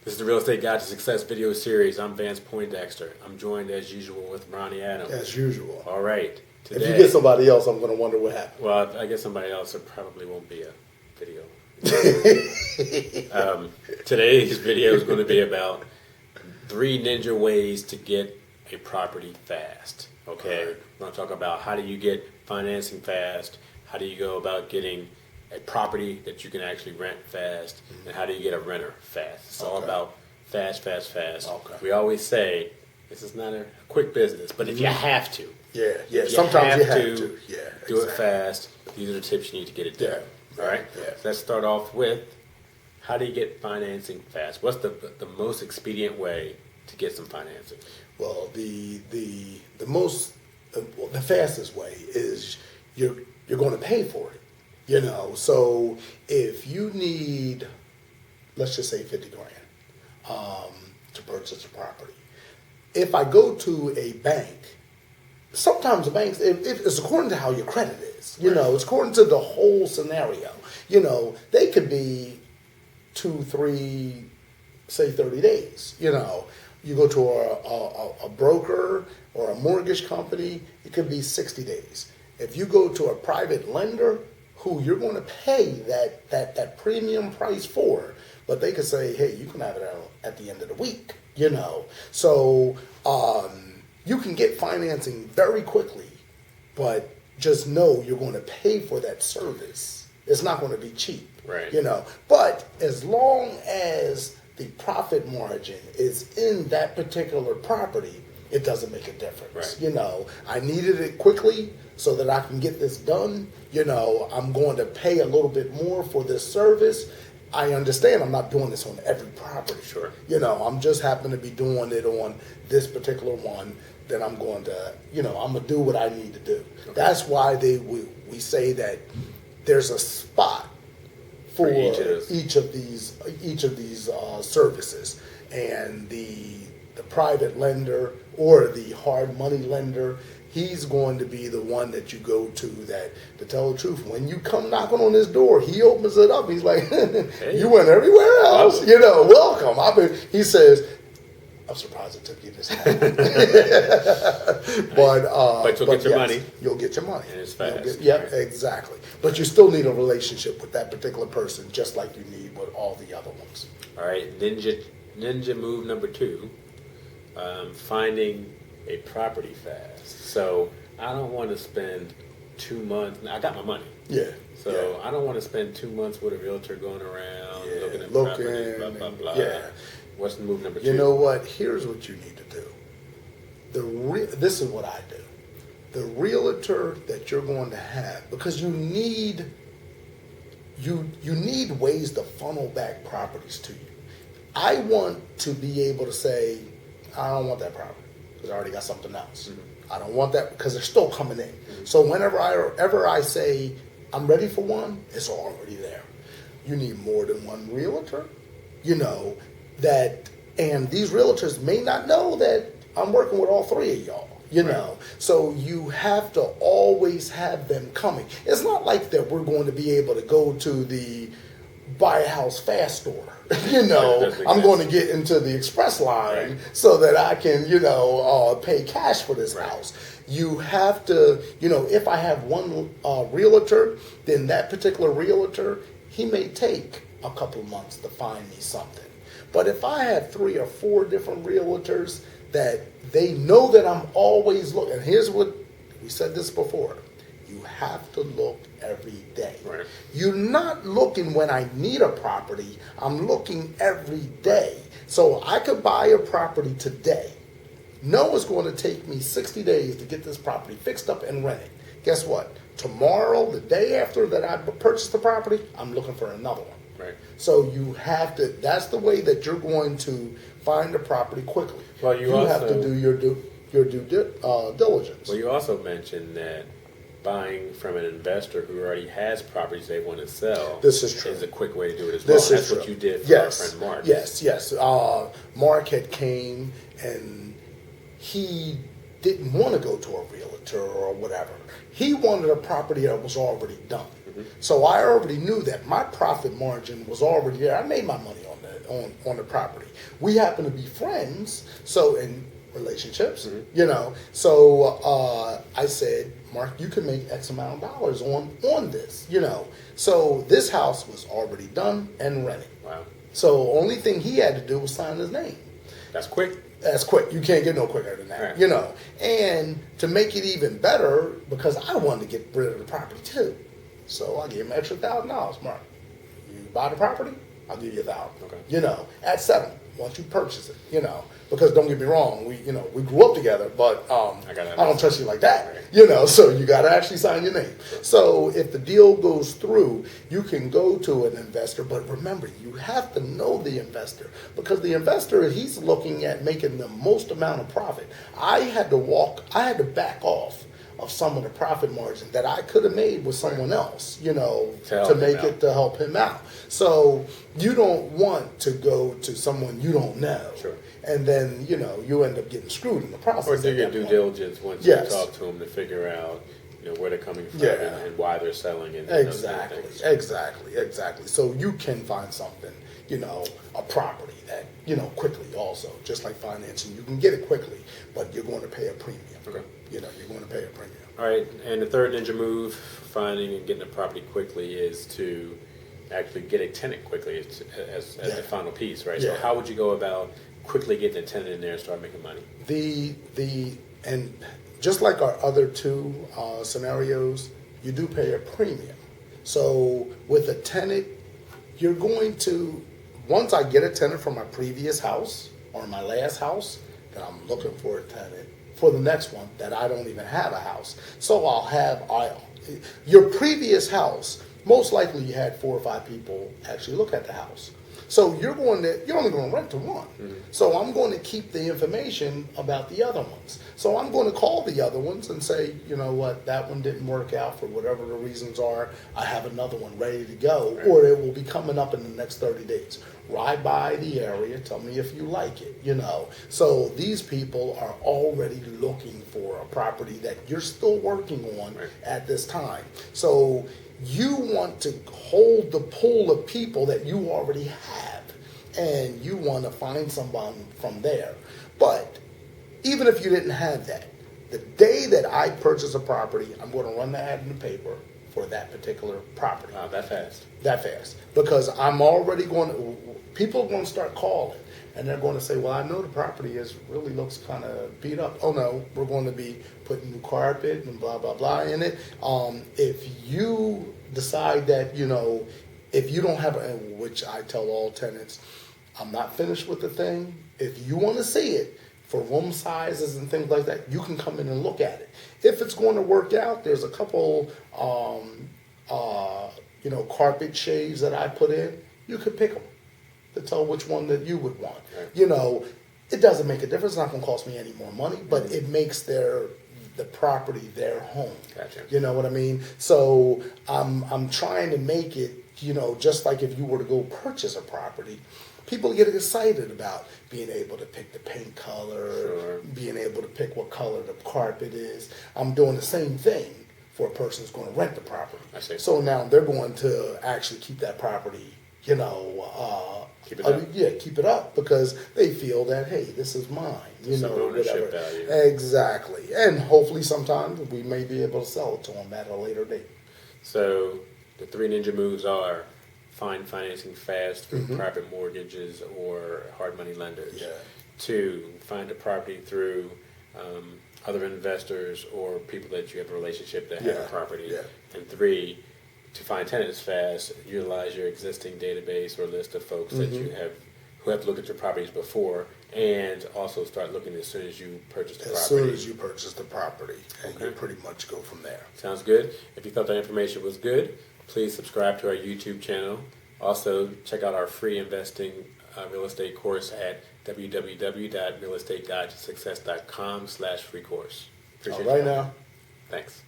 This is the Real Estate Guide to Success video series. I'm Vance Poindexter. I'm joined as usual with Ronnie Adams. As usual. All right. Today, if you get somebody else, I'm going to wonder what happened. Well, I guess somebody else. It probably won't be a video. Today's video is going to be about 3 ninja ways to get a property fast. Okay? We're going to talk about how do you get financing fast, how do you go about getting a property that you can actually rent fast, and how do you get a renter fast. It's all about fast. Okay. We always say this is not a quick business, but if you have to, sometimes you have to. Do it fast. These are the tips you need to get it done. All right. Yeah. So let's start off with how do you get financing fast? What's the most expedient way to get some financing? Well, the fastest way is you're going to pay for it. You know, so if you need, let's just say 50 grand to purchase a property. If I go to a bank, sometimes the banks, it's according to how your credit is. You know, it's according to the whole scenario. You know, they could be 2, 3, say 30 days. You know, you go to a broker or a mortgage company, it could be 60 days. If you go to a private lender, who you're going to pay that premium price for, but they could say, hey, you can have it out at the end of the week, you know. So you can get financing very quickly, but just know you're going to pay for that service. It's not going to be cheap, right? You know. But as long as the profit margin is in that particular property, it doesn't make a difference. Right. You know, I needed it quickly so that I can get this done. You know, I'm going to pay a little bit more for this service. I understand I'm not doing this on every property. Sure. You know, I'm just happen to be doing it on this particular one. Then I'm going to, you know, I'm going to do what I need to do. Okay. That's why we say that there's a spot for each of these services, and the private lender or the hard money lender, he's going to be the one that you go to that, to tell the truth, when you come knocking on his door, he opens it up. He's like, hey, you went everywhere else, you know, welcome. He says, I'm surprised it took you this long. but you'll get your money. You'll get your money. And it's fast. Exactly. But you still need a relationship with that particular person, just like you need with all the other ones. All right, ninja move number 2, finding a property fast. So I don't want to spend 2 months. I got my money. Yeah. So I don't want to spend 2 months with a realtor going around looking at properties, blah, blah, blah. Yeah. What's the move number 2? You know what? Here's what you need to do. This is what I do. The realtor that you're going to have, because you need ways to funnel back properties to you. I want to be able to say, I don't want that property because I already got something else. Mm-hmm. I don't want that because they're still coming in. Mm-hmm. So whenever I say I'm ready for one, it's already there. You need more than one realtor, you know, and these realtors may not know that I'm working with all 3 of y'all, you know. So you have to always have them coming. It's not like that we're going to be able to go to the buy a house fast store. You know, I'm going to get into the express line so that I can, you know, pay cash for this house. You have to, you know, if I have one realtor, then that particular realtor, he may take a couple of months to find me something. But if I have 3 or 4 different realtors that they know that I'm always looking, and here's what, we said this before, you have to look every day. Right. You're not looking when I need a property. I'm looking every day. So I could buy a property today. No, it's going to take me 60 days to get this property fixed up and rented. Guess what? Tomorrow, the day after that I purchase the property, I'm looking for another one. Right. So you have to, that's the way that you're going to find a property quickly. Well, you also have to do your due diligence. Well, you also mentioned that buying from an investor who already has properties they want to sell. This is true. Is a quick way to do it as well. That's what you did for our friend Mark. Yes. Mark had came and he didn't want to go to a realtor or whatever. He wanted a property that was already done. So I already knew that my profit margin was already there. I made my money on the property. We happen to be friends, so in relationships, So I said, Mark, you can make X amount of dollars on this, So this house was already done and rented. Wow. So only thing he had to do was sign his name. That's quick. That's quick. You can't get no quicker than that, Right. And to make it even better, because I wanted to get rid of the property too, so I gave him an extra $1,000. Mark, you buy the property, I'll give you $1,000. Okay. At settlement once you purchase it, because don't get me wrong, we grew up together, but I don't trust you like that, So you got to actually sign your name. So if the deal goes through, you can go to an investor, but remember, you have to know the investor, because the investor, he's looking at making the most amount of profit. I had to back off of some of the profit margin that I could have made with someone else, to help him out. So you don't want to go to someone you don't know. Sure. And then, you end up getting screwed in the process. Or do your due diligence once you talk to them to figure out, where they're coming from and why they're selling it. Exactly. So you can find something, a property that, quickly also, just like financing, you can get it quickly, but you're going to pay a premium. Okay. You're going to pay a premium. All right, and the third ninja move, finding and getting a property quickly, is to actually get a tenant quickly as the final piece, right? Yeah. So how would you go about quickly getting a tenant in there and start making money? And just like our other two scenarios, you do pay a premium. So with a tenant, you're going to, once I get a tenant from my previous house or my last house, then I'm looking for a tenant for the next one that I don't even have a house. So your previous house, most likely you had 4 or 5 people actually look at the house. So you're only going to rent to one. Mm-hmm. So I'm going to keep the information about the other ones. So I'm going to call the other ones and say, you know what, that one didn't work out for whatever the reasons are. I have another one ready to go, or it will be coming up in the next 30 days. Ride by the area, tell me if you like it, So these people are already looking for a property that you're still working on at this time. So you want to hold the pool of people that you already have, and you want to find someone from there. But even if you didn't have that, the day that I purchase a property, I'm going to run the ad in the paper for that particular property. Wow, that fast. That fast. Because I'm already people are going to start calling. And they're going to say, well, I know the property really looks kind of beat up. Oh, no, we're going to be putting new carpet and blah, blah, blah in it. If you decide that, if you don't have, which I tell all tenants, I'm not finished with the thing. If you want to see it for room sizes and things like that, you can come in and look at it. If it's going to work out, there's a couple, carpet shades that I put in. You could pick them to tell which one that you would want. Right. It doesn't make a difference. It's not going to cost me any more money, but it makes the property their home. Gotcha. You know what I mean? So I'm trying to make it, just like if you were to go purchase a property, people get excited about being able to pick the paint color, being able to pick what color the carpet is. I'm doing the same thing for a person who's going to rent the property. I see. So now they're going to actually keep that property, keep it up. Keep it up, because they feel that, hey, this is mine. Some ownership value. Exactly. And hopefully sometimes we may be able to sell it to them at a later date. So the 3 ninja moves are: find financing fast through private mortgages or hard money lenders. Yeah. 2, find a property through other investors or people that you have a relationship that have a property. Yeah. And 3, to find tenants fast, utilize your existing database or list of folks that you have who have looked at your properties before, and also start looking as soon as you purchase the property. As soon as you purchase the property, and you pretty much go from there. Sounds good. If you thought that information was good, please subscribe to our YouTube channel. Also, check out our free investing real estate course at www.realestateguidetosuccess.com/free course. All right now. Thanks.